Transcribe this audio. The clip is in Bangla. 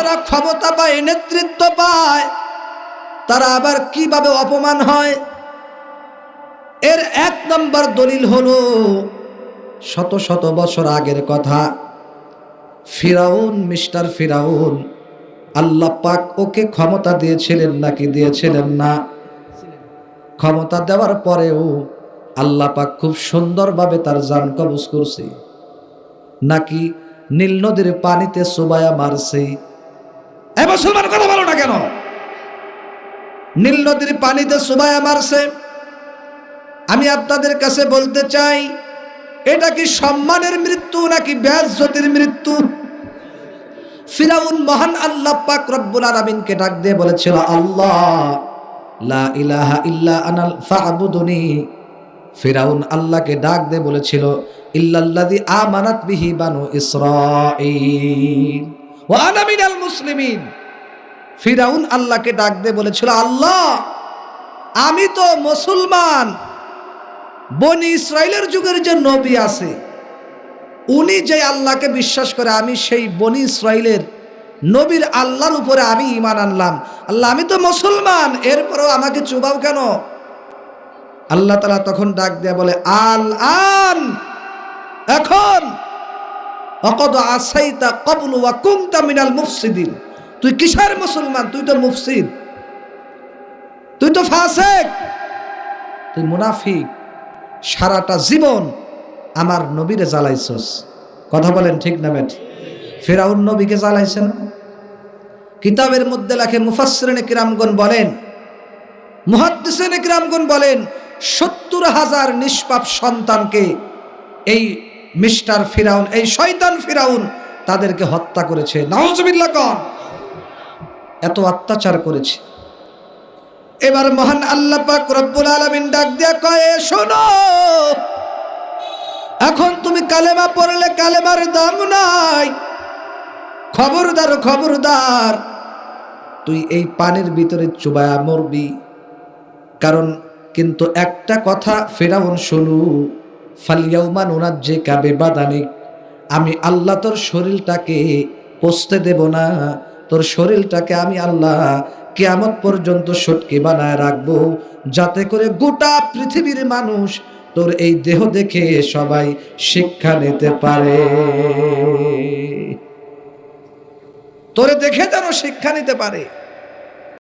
যারা ক্ষমতা পায়, নেতৃত্ব পায়, তারা আবার কিভাবে অপমান হয়। এর এক নম্বর দলিল হলো শত শত বছর আগের কথা। ফিরাউন, মিস্টার ফিরাউন, আল্লাহ পাক ওকে ক্ষমতা দিয়েছিলেন নাকি দিয়েছিলেন না? ক্ষমতা দেওয়ার পরেও আল্লাহ পাক খুব সুন্দরভাবে তার জান কবজ করছে, নাকি নীল নদীর পানিতে চুবায়া মারছে? এ মুসলমান, কথা বলো না কেন? নীল নদীর পানিতে চুবায়া মারছে। আমি আপনাদের কাছে বলতে চাই, এটা কি সম্মানের মৃত্যু নাকি বেইজ্জতির মৃত্যু? ফিরাউন মহান আল্লাহ পাক রব্বুল আলামিনকে ডাক দিয়ে বলেছিল, আল্লাহ লা ইলাহা ইল্লা আনা ফা'বুদুনি। ফিরাউন আল্লাহকে ডাক দিয়ে বলেছিল, ইল্লাল্লাযী আমানাত বিহি বানু ইসরাঈল ওয়া আনা মিনাল মুসলিমিন। ফিরাউন আল্লাহকে ডাক দিয়ে বলেছিল, আল্লাহ আমি তো মুসলমান, বনি ইসরাইলের যুগের যে নবী আছে উনি যে আল্লাহকে বিশ্বাস করে, আমি সেই বনি ইসরাইলের নবীর আল্লাহর উপরে আমি ঈমান আনলাম। আল্লাহ আমি তো মুসলমান, এরপরও আমাকে চুবাও কেন? আল্লাহ তাআলা তখন ডাক দেয়া বলে, আল আন, এখন ওয়াকাদ আসাইতা ক্বাবলু ওয়া কুনতা মিনাল মুফসিদিন। তুই কিসের মুসলমান? তুই তো মুফসিদ, তুই তো ফাসিক, তুই মুনাফিক। সারাটা জীবন আমার নবীরে জ্বালাইছস। কথা বলেন ঠিক না বেঠিক? ফিরাউন নবীকে জ্বালাইছে না? কিতাবের মধ্যে লেখে, মুফাসসিরিনে কিরামগণ বলেন, মুহাদ্দিসিনে কিরামগণ বলেন, ৭০,০০০ নিষ্পাপ সন্তানকে এই মিস্টার ফিরাউন, এই শয়তান ফিরাউন তাদেরকে হত্যা করেছে। নাউজুবিল্লাহ কন। এত অত্যাচার করেছে। এবার মহান আল্লাহ পাক রব্বুল আলামিন ডাক দিয়া কয়, শোনো, এখন তুমি কালেমা পড়লে কালেমার দাম নাই। খবরদার, খবরদার, তুই এই পানির ভিতরে চুবায়া মরবি। কারণ কিন্তু একটা কথা ফিরাউন শুনু, ফালিয়াউমা নুনাজ্জিকা বিবাদানিক, আমি আল্লাহ তোর শরীরটাকে পচতে দেব না। তোর শরীরটাকে আমি আল্লাহ কিয়ামত পর্যন্ত সটকি বানায় রাখবো, যাতে করে গোটা পৃথিবীর মানুষ তোর এই দেহ দেখে সবাই শিক্ষা নিতে পারে। তোরে দেখে যেন শিক্ষা নিতে পারে।